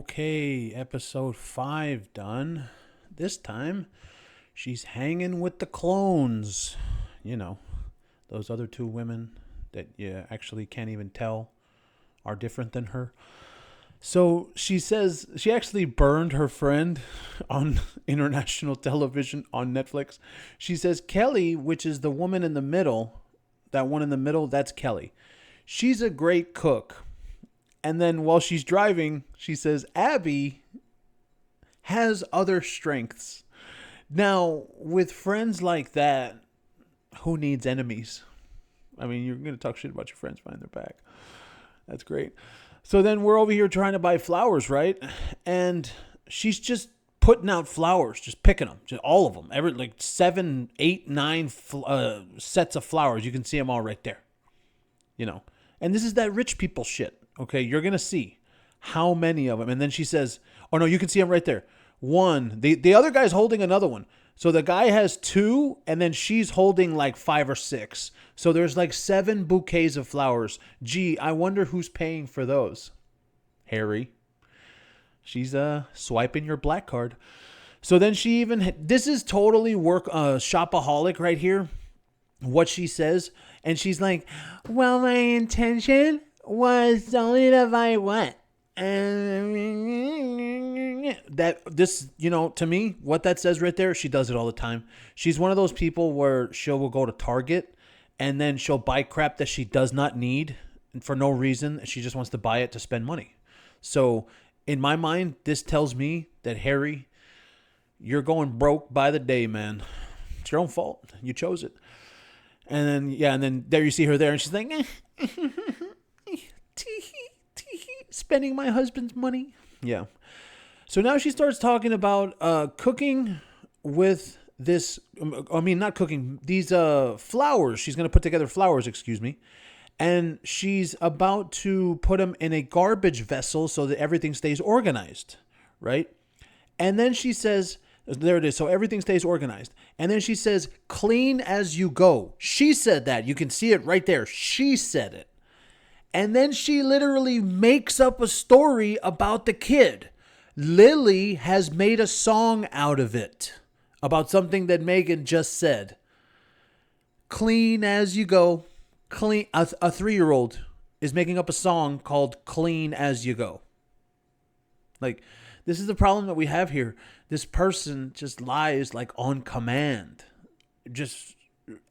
Okay, episode 5 done. This time, she's hanging with the clones. You know, those other two women that you actually can't even tell are different than her. So she says she actually burned her friend on international television on Netflix. She says Kelly, which is the woman in the middle, that one in the middle, that's Kelly. She's a great cook. And then while she's driving, she says Abby has other strengths. Now, with friends like that, who needs enemies? I mean, you're going to talk shit about your friends behind their back. That's great. So then we're over here trying to buy flowers, right? And she's just putting out flowers, just picking them, just all of them. Every like 7, 8, 9 sets of flowers. You can see them all right there. You know, and this is that rich people shit. Okay, you're going to see how many of them. And then she says, oh, no, you can see them right there. One, the other guy's holding another one. So the guy has 2, and then she's holding like 5 or 6. So there's like 7 bouquets of flowers. Gee, I wonder who's paying for those. Harry. She's swiping your black card. So then she even, this is totally shopaholic right here, what she says. And she's like, well, my intention was only to buy what? That this, you know, to me, what that says right there, she does it all the time. She's one of those people where will go to Target and then she'll buy crap that she does not need for no reason. She just wants to buy it to spend money. So in my mind, this tells me that Harry, you're going broke by the day, man. It's your own fault. You chose it. And then, yeah, and then there you see her there and she's like, spending my husband's money. Yeah. So now she starts talking about cooking with this. I mean, not cooking. These flowers. She's going to put together flowers, excuse me. And she's about to put them in a garbage vessel so that everything stays organized. Right? And then she says, there it is. So everything stays organized. And then she says, clean as you go. She said that. You can see it right there. She said it. And then she literally makes up a story about the kid. Lily has made a song out of it about something that Meghan just said. Clean as you go. Clean. A 3-year-old is making up a song called Clean as You Go. Like, this is the problem that we have here. This person just lies like on command. Just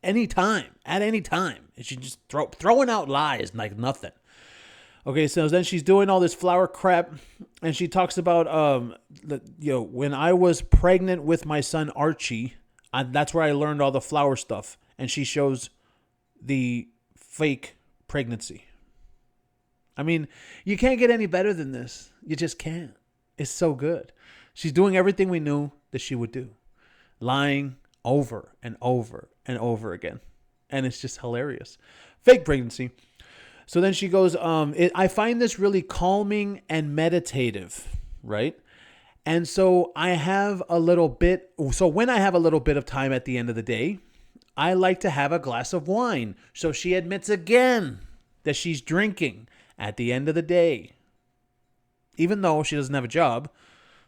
anytime, at any time. And she just throwing out lies like nothing. Okay, so then she's doing all this flower crap, and she talks about, when I was pregnant with my son Archie, that's where I learned all the flower stuff. And she shows the fake pregnancy. I mean, you can't get any better than this. You just can't. It's so good. She's doing everything we knew that she would do. Lying over and over and over again. And it's just hilarious. Fake pregnancy. So then she goes, I find this really calming and meditative, right? And so when I have a little bit of time at the end of the day, I like to have a glass of wine. So she admits again that she's drinking at the end of the day, even though she doesn't have a job.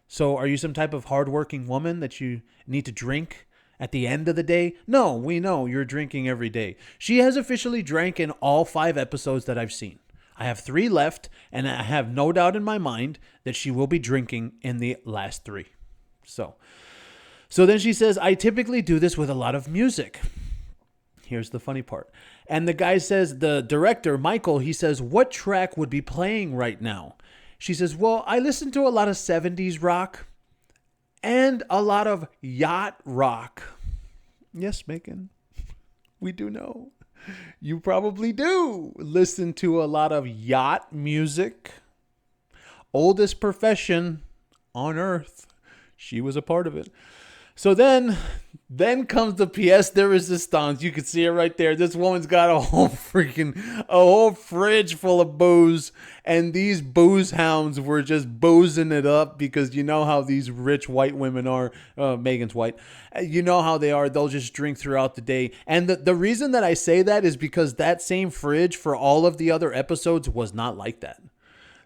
So are you some type of hardworking woman that you need to drink at the end of the day? No, we know you're drinking every day. She has officially drank in all 5 episodes that I've seen. I have 3 left, and I have no doubt in my mind that she will be drinking in the last 3. So then she says, I typically do this with a lot of music. Here's the funny part. And the guy says, the director, Michael, he says, what track would be playing right now? She says, well, I listen to a lot of 70s rock and a lot of yacht rock. Yes, Meghan, we do know. You probably do listen to a lot of yacht music. Oldest profession on earth. She was a part of it. So then comes the pièce de résistance. You can see it right there. This woman's got a whole fridge full of booze. And these booze hounds were just boozing it up because you know how these rich white women are. Meghan's white. You know how they are. They'll just drink throughout the day. And the reason that I say that is because that same fridge for all of the other episodes was not like that.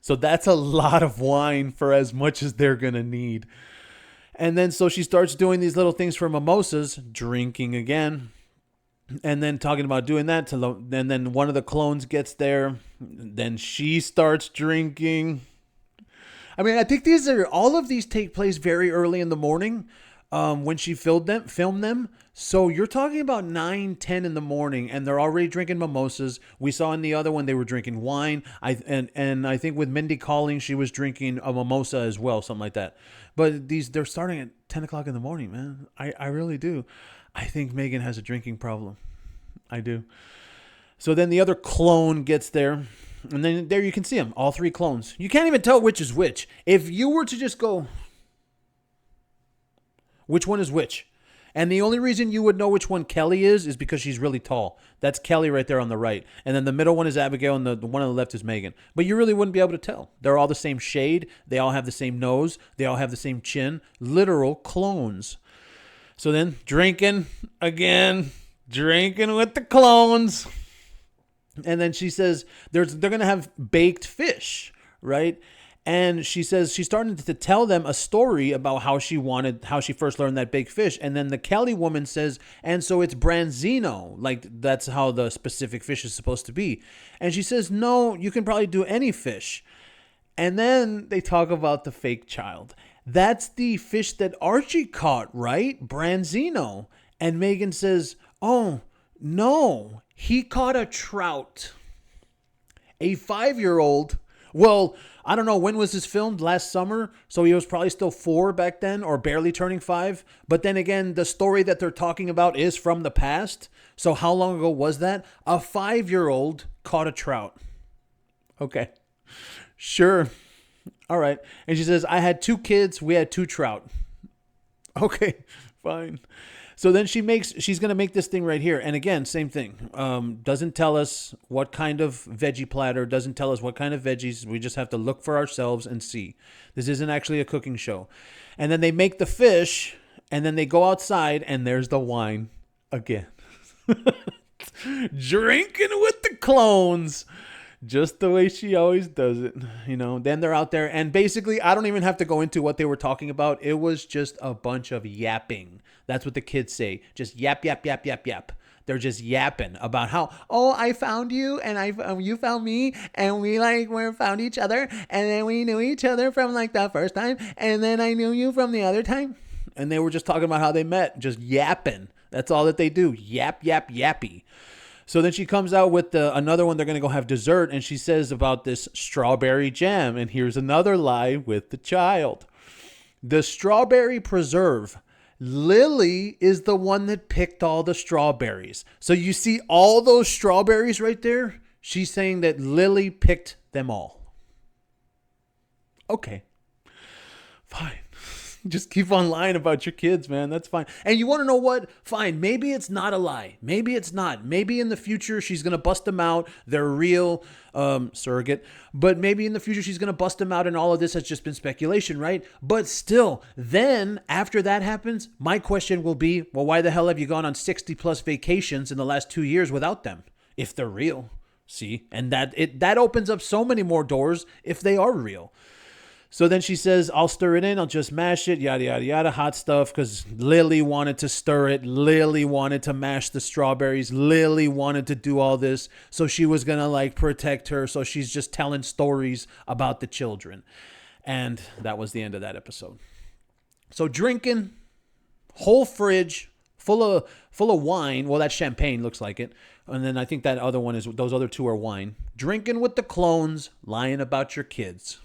So that's a lot of wine for as much as they're going to need. And then so she starts doing these little things for mimosas, drinking again. And then talking about doing that. And then one of the clones gets there. Then she starts drinking. I mean, I think all of these take place very early in the morning when she filmed them. So you're talking about 9, 10 in the morning, and they're already drinking mimosas. We saw in the other one they were drinking wine. And I think with Mindy Calling, she was drinking a mimosa as well, something like that. But they're starting at 10 o'clock in the morning, man. I really do. I think Meghan has a drinking problem. I do. So then the other clone gets there. And then there you can see them, all 3 clones. You can't even tell which is which. If you were to just go, which one is which? And the only reason you would know which one Kelly is because she's really tall. That's Kelly right there on the right. And then the middle one is Abigail, and the one on the left is Meghan. But you really wouldn't be able to tell. They're all the same shade. They all have the same nose. They all have the same chin. Literal clones. So then drinking again. Drinking with the clones. And then she says they're going to have baked fish, right? And she says she's starting to tell them a story about how she first learned that baked fish. And then the Kelly woman says, and so it's branzino. Like that's how the specific fish is supposed to be. And she says, no, you can probably do any fish. And then they talk about the fake child. That's the fish that Archie caught, right? Branzino. And Meghan says, oh, no, he caught a trout. A 5-year-old. Well, I don't know, when was this filmed? Last summer? So he was probably still 4 back then, or barely turning 5. But then again, the story that they're talking about is from the past. So how long ago was that? A 5-year-old caught a trout. Okay. Sure. All right. And she says, I had 2 kids. We had 2 trout. Okay, fine. So then she's going to make this thing right here. And again, same thing. Doesn't tell us what kind of veggie platter. Doesn't tell us what kind of veggies. We just have to look for ourselves and see. This isn't actually a cooking show. And then they make the fish. And then they go outside. And there's the wine again. Drinking with the clones. Just the way she always does it, Then they're out there, and basically, I don't even have to go into what they were talking about. It was just a bunch of yapping. That's what the kids say. Just yap, yap, yap, yap, yap. They're just yapping about how, oh, I found you, and you found me, and we found each other, and then we knew each other from the first time, and then I knew you from the other time. And they were just talking about how they met, just yapping. That's all that they do. Yap, yap, yappy. So then she comes out with another one. They're going to go have dessert. And she says about this strawberry jam. And here's another lie with the child. The strawberry preserve. Lily is the one that picked all the strawberries. So you see all those strawberries right there? She's saying that Lily picked them all. Okay. Fine. Just keep on lying about your kids, man. That's fine. And you want to know what? Fine. Maybe it's not a lie. Maybe it's not. Maybe in the future she's going to bust them out. They're real surrogate. But maybe in the future she's going to bust them out, and all of this has just been speculation, right? But still, then after that happens, my question will be, well, why the hell have you gone on 60 plus vacations in the last 2 years without them? If they're real. See? And that opens up so many more doors if they are real. So then she says, I'll stir it in. I'll just mash it. Yada, yada, yada. Hot stuff. Because Lily wanted to stir it. Lily wanted to mash the strawberries. Lily wanted to do all this. So she was going to protect her. So she's just telling stories about the children. And that was the end of that episode. So drinking, whole fridge full of wine. Well, that's champagne. Looks like it. And then I think those other 2 are wine. Drinking with the clones. Lying about your kids.